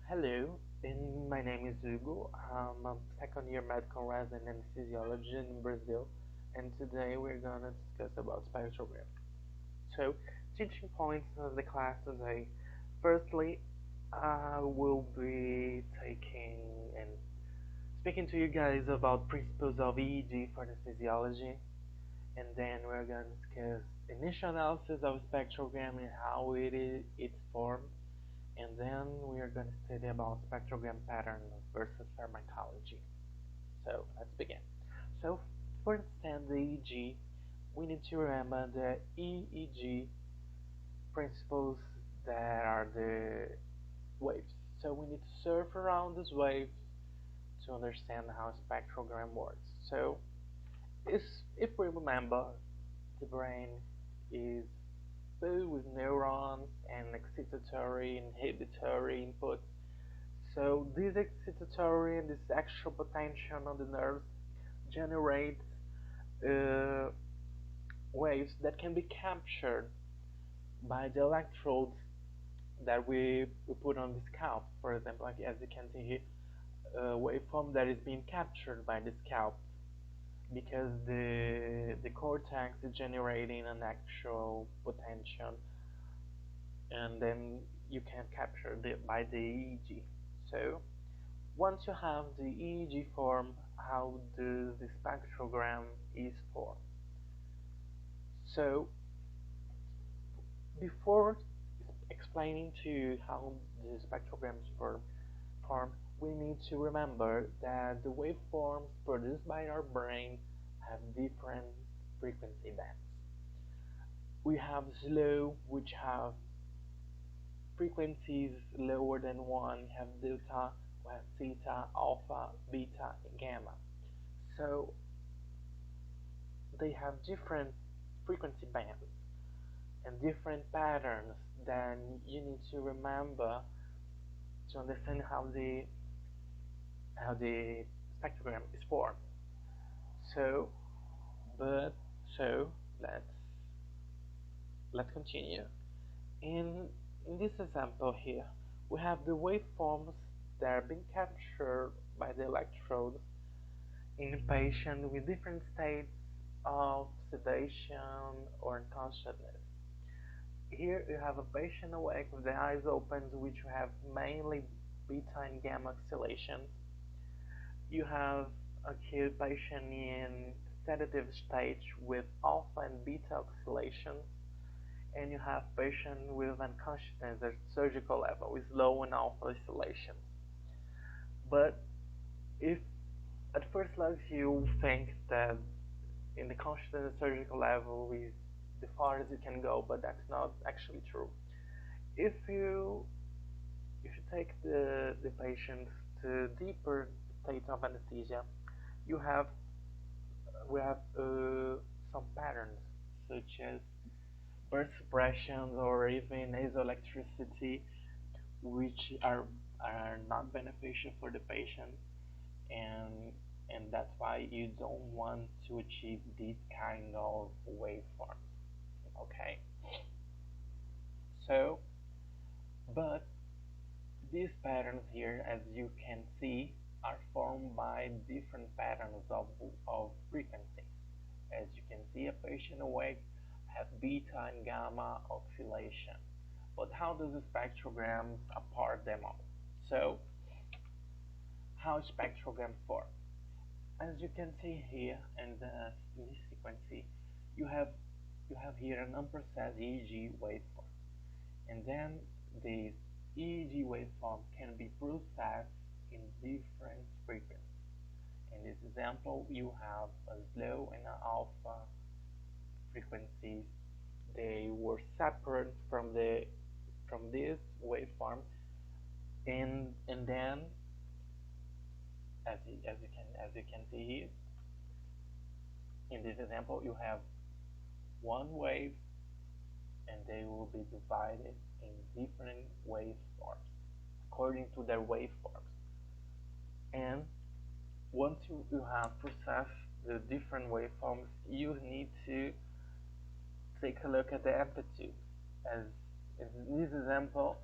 Hello, my name is Hugo. I'm a second year medical resident in anesthesiology in Brazil, and today we're gonna discuss about spectrogram. So, teaching points of the class today. Firstly, I will be taking and speaking to you guys about principles of EEG for anesthesiology, and then we're gonna discuss initial analysis of spectrogram and how it's formed, and then we are going to study about spectrogram pattern versus pharmacology. So let's begin. So for understand the EEG, we need to remember the EEG principles that are the waves. So we need to surf around these waves to understand how spectrogram works. So if, if we remember, the brain is filled with neurons and excitatory, inhibitory inputs. So this excitatory and this actual potential on the nerves generates uh, waves that can be captured by the electrodes that we put on the scalp. For example, like as you can see here, a waveform that is being captured by the scalp because the cortex is generating an actual potential, and then you can capture it by the EEG. So once you have the EEG form, how does the spectrogram is formed? So before explaining to you how the spectrograms form, we need to remember that the waveforms produced by our brain have different frequency bands. We have slow, which have frequencies lower than 1, we have delta, we have theta, alpha, beta, and gamma. So they have different frequency bands and different patterns. Then you need to remember to understand how the spectrogram is formed. So, but so let's continue. In this example here, we have the waveforms that are being captured by the electrodes in a patient with different states of sedation or unconsciousness. Here you have a patient awake with the eyes open, which have mainly beta and gamma oscillations. You have a acute patient in sedative stage with alpha and beta oscillations, and you have patient with unconsciousness at surgical level with low and alpha oscillations. But if at first glance you think that in the consciousness surgical level is the farthest you can go, but that's not actually true. If you take the patient to deeper state of anesthesia, you have we have some patterns such as burst suppression or even nasoelectricity, which are not beneficial for the patient, and that's why you don't want to achieve this kind of waveforms. Okay, so but these patterns here, as you can see, are formed by different patterns of frequencies. As you can see, a patient awake has beta and gamma oscillation. But how does the spectrogram apart them all? So, how spectrogram form? As you can see here in this sequence, you have here an unprocessed EEG waveform, and then this EEG waveform can be processed in different frequencies. In this example, you have a slow and an alpha frequencies. They were separate from this waveform, and then as you can see here in this example, you have one wave, and they will be divided in different waveforms according to their waveforms. And once you have processed the different waveforms, you need to take a look at the amplitude. As in this example,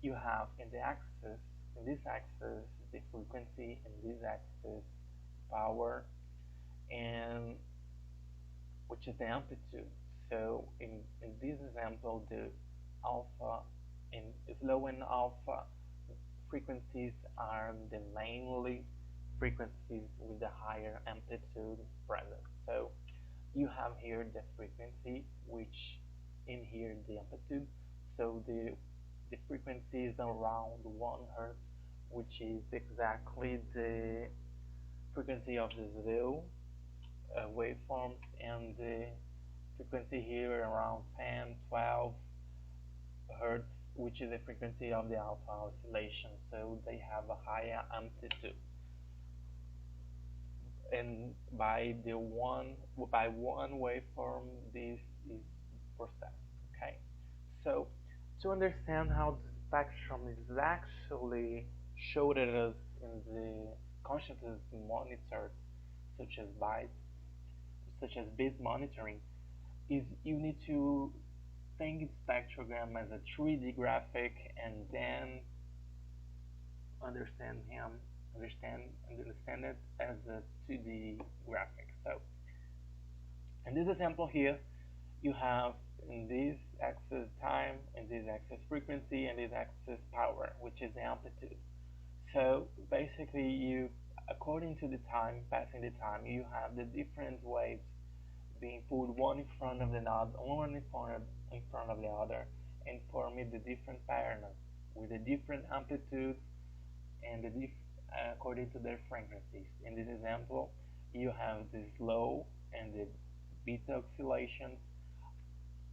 you have in this axis, the frequency, in this axis, power, and which is the amplitude. So in this example, the alpha in low and alpha frequencies are the mainly frequencies with the higher amplitude present. So you have here the frequency, which in here the amplitude. So the frequency is around 1 hertz, which is exactly the frequency of the zero waveforms, and the frequency here around 10, 12 hertz, which is the frequency of the alpha oscillation. So they have a higher amplitude, and by one waveform this is processed. Okay, so to understand how the spectrum is actually showed at us in the consciousness monitors, such as base monitoring, is you need to think spectrogram as a 3D graphic, and then understand him understand it as a 2D graphic. So in this example here, you have in this axis time, in this axis frequency, and this axis power, which is the amplitude. So basically, you according to the time, passing the time, you have the different waves being put one in front of the other, one in front of the other, and forming the different patterns with the different amplitudes and according to their frequencies. In this example, you have the slow and the beta oscillations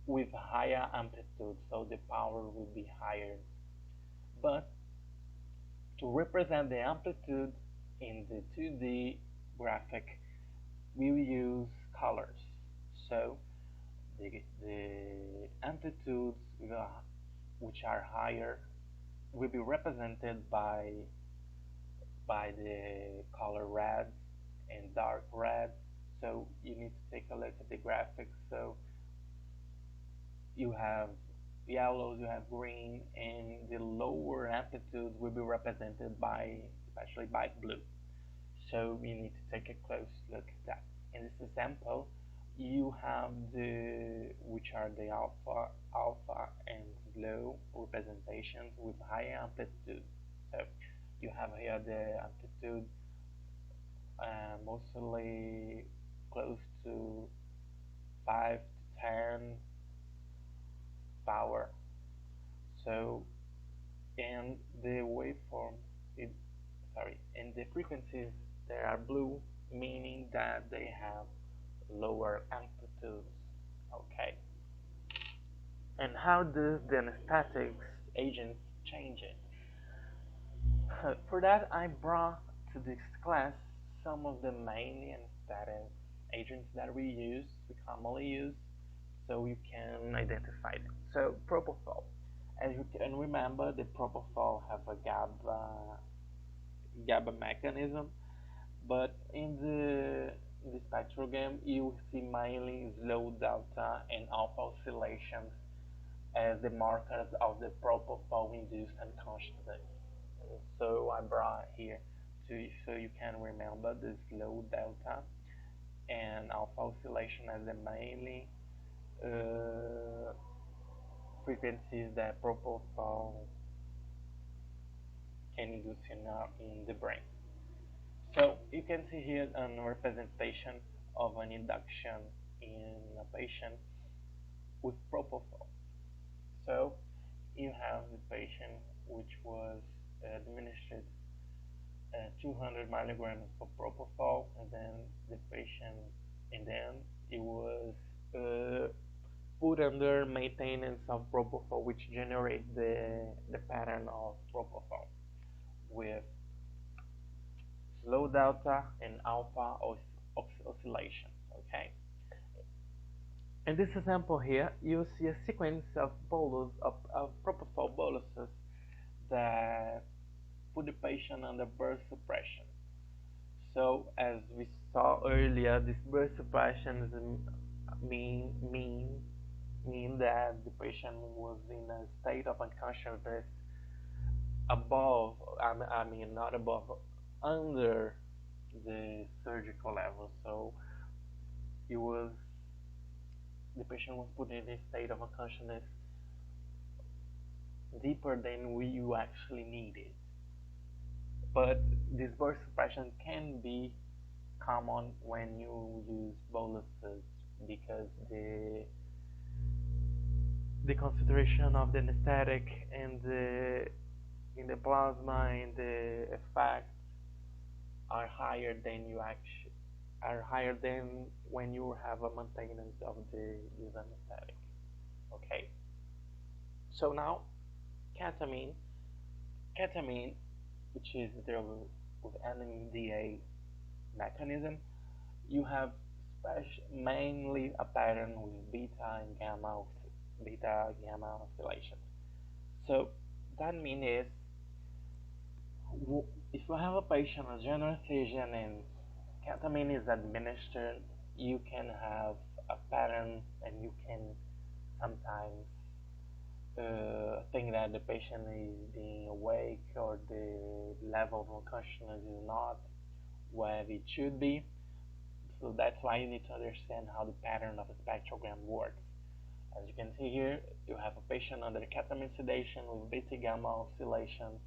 with higher amplitude, so the power will be higher. But to represent the amplitude in the 2D graphic, we will use colors. So the amplitudes which are higher will be represented by the color red and dark red. So you need to take a look at the graphics. So you have yellows, you have green, and the lower amplitudes will be represented by especially by blue. So you need to take a close look at that. In this example, you have which are the alpha and low representations with high amplitude. So you have here the amplitude mostly close to 5 to 10 power. So and the waveform it and the frequencies they are blue, meaning that they have lower amplitudes. Okay, and how does the anesthetics agents change it? For that, I brought to this class some of the main anesthetic agents that we commonly use, so you can identify them. So propofol, as you can remember, the propofol have a GABA mechanism, but in the spectrogram you see mainly slow delta and alpha oscillations as the markers of the propofol induced unconsciousness. So I brought here so you can remember the slow delta and alpha oscillation as the mainly uh, frequencies that propofol can induce in the brain. So you can see here a representation of an induction in a patient with propofol. So you have the patient which was administered 200 milligrams of propofol, and then the patient, and then it was uh, put under maintenance of propofol, which generates the pattern of propofol with slow delta and alpha oscillation. Okay. In this example here, you see a sequence of propofol boluses that put the patient under burst suppression. So as we saw earlier, this burst suppression mean that the patient was in a state of unconsciousness above, I mean not above, under the surgical level. So it was the patient was put in a state of unconsciousness deeper than you actually needed. But this burst suppression can be common when you use boluses because the concentration of the anesthetic and the in the plasma and the effects are higher than you actually are higher than when you have a maintenance of the use anesthetic. Okay. So now ketamine, ketamine, which is the with NMDA mechanism, you have mainly a pattern with beta gamma oscillations. So that means is if you have a patient with general anesthesia and ketamine is administered, you can have a pattern and you can sometimes think that the patient is being awake or the level of unconsciousness is not where it should be. So that's why you need to understand how the pattern of a spectrogram works. As you can see here, you have a patient under ketamine sedation with beta gamma oscillations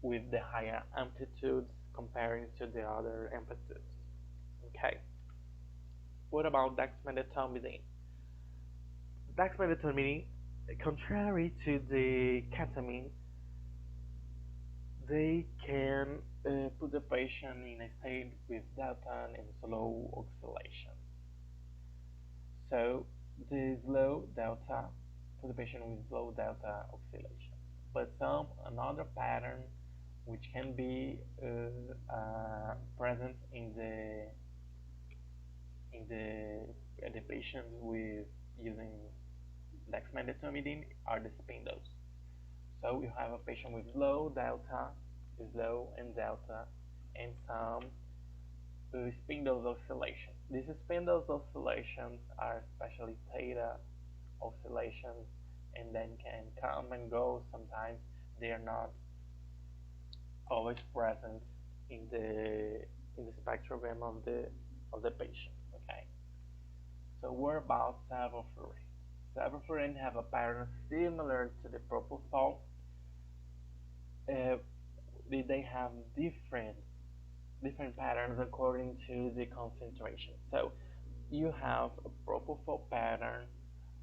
with the higher amplitudes comparing to the other amplitudes. Okay. What about dexmedetomidine? Dexmedetomidine, contrary to the ketamine, they can put the patient in a state with delta and slow oscillation. So the slow delta put the patient with slow delta oscillation. But another pattern which can be present in the patients with using dexmedetomidine are the spindles. So you have a patient with low delta, slow and delta, and some spindles oscillations. These spindles oscillations are especially theta oscillations, and then can come and go. Sometimes they are not always present in the spectrogram of the patient. Okay. So what about sevoflurane? Sevoflurane have a pattern similar to the propofol. They have different patterns according to the concentration. So you have a propofol pattern,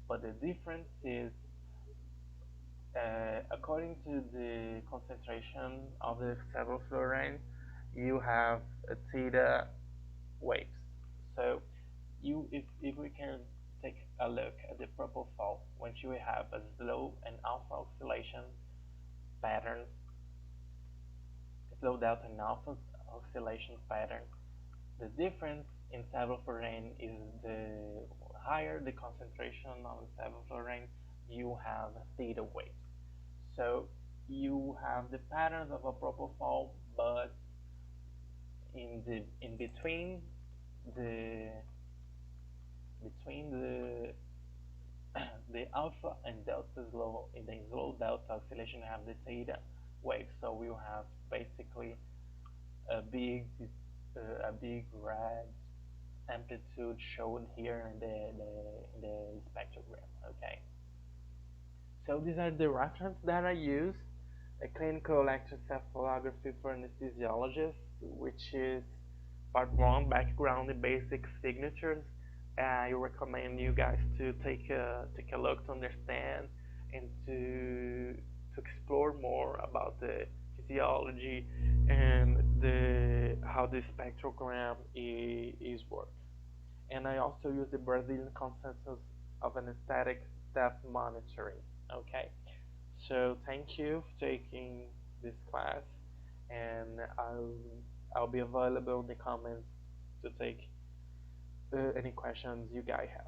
but the difference is according to the concentration of the sevoflurane, you have a theta waves. So if we can take a look at the propofol, once you have a slow and alpha oscillation pattern, slow delta and alpha oscillation pattern, the difference in sevoflurane is the higher the concentration of sevoflurane, you have theta waves. So you have the patterns of a propofol, but in between the the alpha and delta slow in the slow delta oscillation you have the theta wave. So we have basically a big red amplitude shown here in the spectrogram. Okay. So these are the reference that I use. A clinical electroencephalography for anesthesiologists, which is part one, background and basic signatures. I recommend you guys to take a look to understand and to explore more about the physiology and the how the spectrogram is work. And I also use the Brazilian consensus of anesthetic staff monitoring. Okay, so thank you for taking this class, and I'll be available in the comments to take any questions you guys have.